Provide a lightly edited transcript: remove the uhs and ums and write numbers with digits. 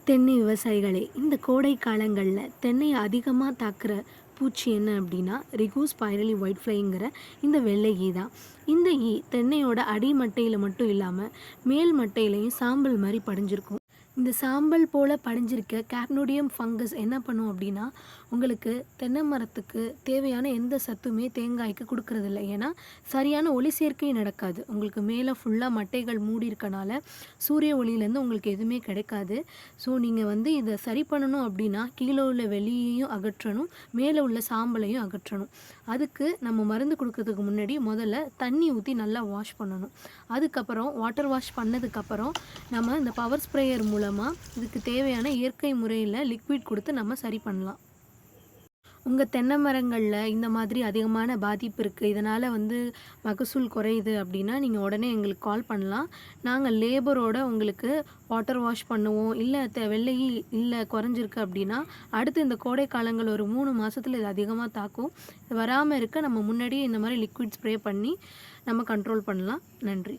தென்னை விவசாயிகளே, இந்த கோடை காலங்களில் தென்னையை அதிகமாக தாக்குற பூச்சி என்ன அப்படின்னா ரிகூஸ் பைரலி ஒயிட் ஃப்ளைங்கிற இந்த வெள்ளை ஈ தான். இந்த ஈ தென்னையோட அடிமட்டையில் மட்டும் இல்லாமல் மேல் மட்டையிலையும் சாம்பல் மாதிரி படிஞ்சிருக்கும். இந்த சாம்பல் போல் படிஞ்சிருக்க கேப்னோடியம் ஃபங்கஸ் என்ன பண்ணும் அப்படின்னா உங்களுக்கு தென்னை மரத்துக்கு தேவையான எந்த சத்துமே தேங்காய்க்கு கொடுக்கறதில்ல. ஏன்னா சரியான ஒளி சேர்க்கையும் நடக்காது. உங்களுக்கு மேலே ஃபுல்லாக மட்டைகள் மூடி இருக்கனால சூரிய ஒளியிலேருந்து உங்களுக்கு எதுவுமே கிடைக்காது. ஸோ நீங்கள் இதை சரி பண்ணணும் அப்படின்னா கீழே உள்ள வெளியையும் அகற்றணும், மேலே உள்ள சாம்பலையும் அகற்றணும். அதுக்கு நம்ம மருந்து கொடுக்கறதுக்கு முன்னாடி முதல்ல தண்ணி ஊற்றி நல்லா வாஷ் பண்ணணும். அதுக்கப்புறம் வாட்டர் வாஷ் பண்ணதுக்கப்புறம் நம்ம இந்த பவர் ஸ்ப்ரேயர் மூலமாக இதுக்கு தேவையான இயற்கை முறையில் லிக்விட் கொடுத்து நம்ம சரி பண்ணலாம். உங்கள் தென்னை மரங்களில் இந்த மாதிரி அதிகமான பாதிப்பு இருக்குது, இதனால் மகசூல் குறையுது அப்படின்னா நீங்கள் உடனே எங்களுக்கு கால் பண்ணலாம். நாங்கள் லேபரோட உங்களுக்கு வாட்டர் வாஷ் பண்ணுவோம். இல்லை வெள்ளை இல்லை குறைஞ்சிருக்கு அப்படின்னா அடுத்து இந்த கோடை காலங்கள் ஒரு 3 மாதத்தில் இது அதிகமாக தாக்கும். இது வராமல் இருக்க நம்ம முன்னாடியே இந்த மாதிரி லிக்விட் ஸ்ப்ரே பண்ணி நம்ம கண்ட்ரோல் பண்ணலாம். நன்றி.